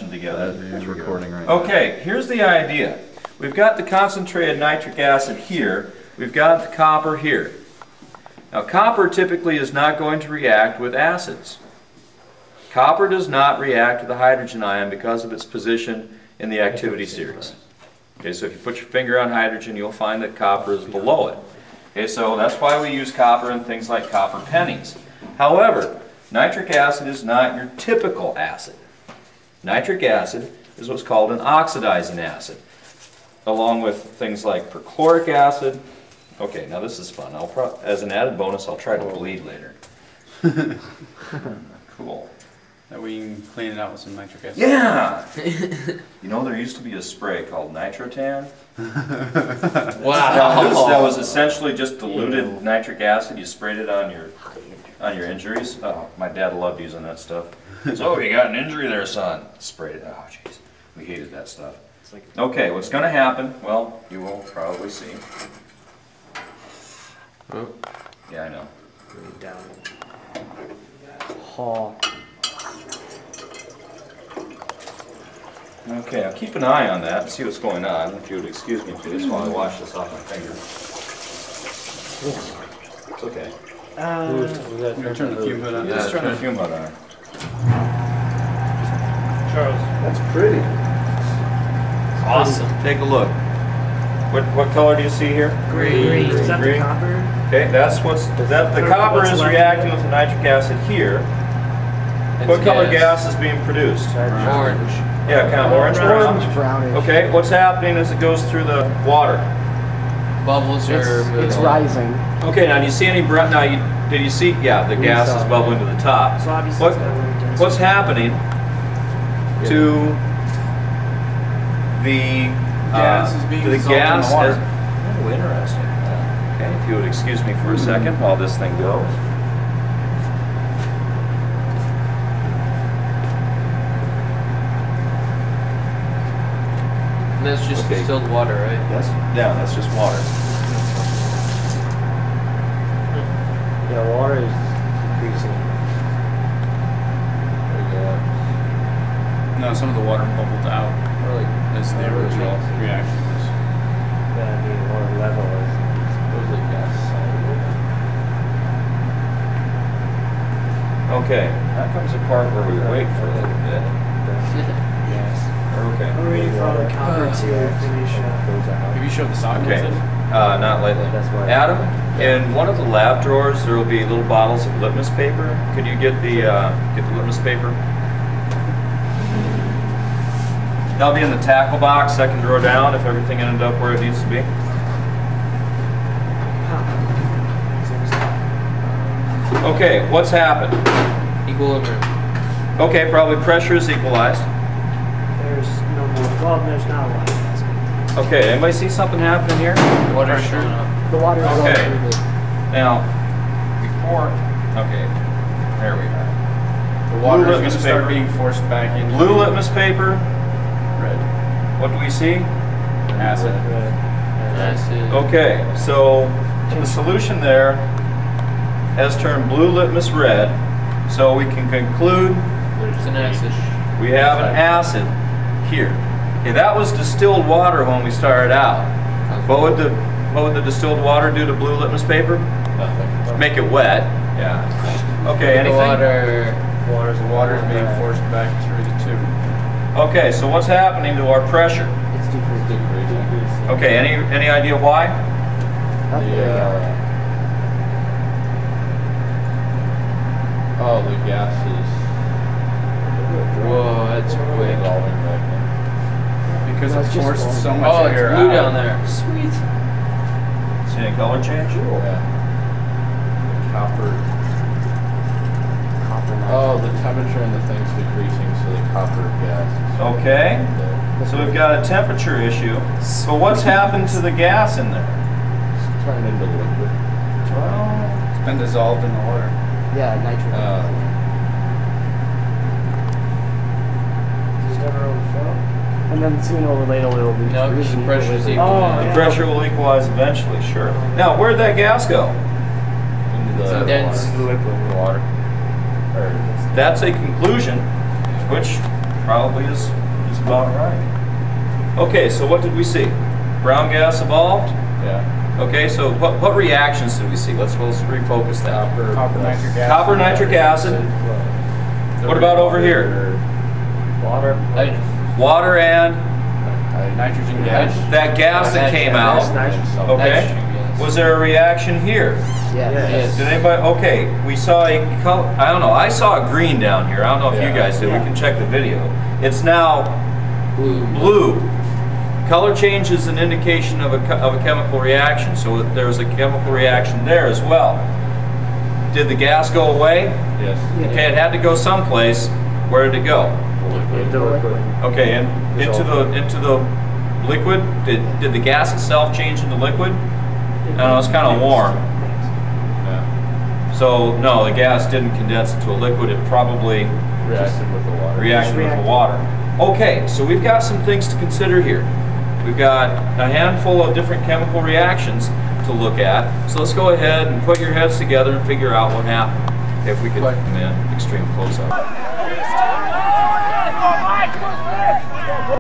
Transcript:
mentioned together. It's recording right now. Okay, here's the idea. We've got the concentrated nitric acid here. We've got the copper here. Now, copper typically is not going to react with acids. Copper does not react with the hydrogen ion because of its position in the activity series. Okay, so if you put your finger on hydrogen, you'll find that copper is below it. Okay, so that's why we use copper in things like copper pennies. However, nitric acid is not your typical acid. Nitric acid is what's called an oxidizing acid, along with things like perchloric acid. Okay, now this is fun. As an added bonus, I'll try to bleed later. Cool. That way you can clean it out with some nitric acid. Yeah! You know, there used to be a spray called Nitrotan. Wow. That was essentially just diluted nitric acid. You sprayed it on your injuries. Oh, my dad loved using that stuff. So, you got an injury there, son. Sprayed it. Oh, jeez. We hated that stuff. Okay, what's going to happen? Well, you will probably see. Oh. Yeah, I know. Okay, I'll keep an eye on that and see what's going on. If you would excuse me, please, while I wash this off my finger. It's okay. Turn the fume hood on. Let's turn the fume hood on. Charles. That's pretty. Awesome. Take a look. What color do you see here? Green. Is that the copper? Okay, that's the copper is reacting with the nitric acid here. What color gas is being produced? Orange. Yeah, kind of orange brown. Brownish. Okay, what's happening as it goes through the water? Bubbles are It's rising. Okay, now do you see any brown? Now, did you see? Yeah, the gas is bubbling to the top. So obviously it's not really dense. What's happening to the gas is being dissolved in the water. Oh, interesting. Okay, if you would excuse me for a second while this thing goes. And that's just distilled water, right? That's just water. Yeah, water is increasing. No, some of the water bubbled out as the original reaction was. Yeah, the water level is supposedly gas. Okay, that comes a part where we wait for a little bit. Okay. I'm waiting for all the copper to finish. Have you showed the socket? Okay. Not lately. Adam, in one of the lab drawers there will be little bottles of litmus paper. Could you get the litmus paper? That'll be in the tackle box, second drawer down, if everything ended up where it needs to be. Okay, what's happened? Equilibrium. Okay, probably pressure is equalized. There's no more. Well, there's not a lot of gas. Okay, anybody see something happening here? Water's showing up. The water is Okay. going through the... Now, okay, there we are. The water Blue is going to litmus start paper. being forced back into Blue litmus paper, red. what do we see? Acid. Acid. Okay, so the solution there has turned blue litmus red, so we can conclude It's an acid. we have an acid here. Okay, that was distilled water when we started out. What would the distilled water do to blue litmus paper? Nothing. Make it wet. Yeah. Okay, anything? The Water is being forced back through the tube. Okay, so what's happening to our pressure? It's decreasing. Okay, any idea why? Oh, the gas is Whoa, that's quick. dissolving back Because it forced so much Oh, it's air blue out. down there. Sweet. See any color change? in. Yeah. Copper. Oh, the temperature in the thing's decreasing, so the copper gas is Okay, so we've got a temperature issue. So what's happened to the gas in there? turned into liquid. Well, It's been dissolved in the water. Yeah, nitrogen. Does it ever overfill? And then sooner or later it will be... No, because the pressure's equal. Oh, the yeah. pressure will equalize eventually, sure. Now, where'd that gas go? Into It's the dense. water. Or That's a conclusion, which probably is about right. Okay, so what did we see? Brown gas evolved? Yeah. Okay, so what reactions did we see? Let's refocus that. Copper nitric acid. Copper nitric acid. What about over here? Water. Water and Nitrogen gas. that gas that came out. Okay. Was there a reaction here? Yes. Did anybody? Okay, we saw a color. I don't know. I saw a green down here. I don't know if you guys did. We can check the video. It's now blue. Color change is an indication of a chemical reaction. So there's a chemical reaction there as well. Did the gas go away? Yes. Okay, it had to go someplace. Where did it go? Into liquid. Okay, and into the liquid. Did the gas itself change into liquid? I don't know, it's kind of warm. Yeah. So no, the gas didn't condense into a liquid. It probably Reacted with the water. reacted with the water. Okay, so we've got some things to consider here. We've got a handful of different chemical reactions to look at. So let's go ahead and put your heads together and figure out what happened. If we could come in extreme close up.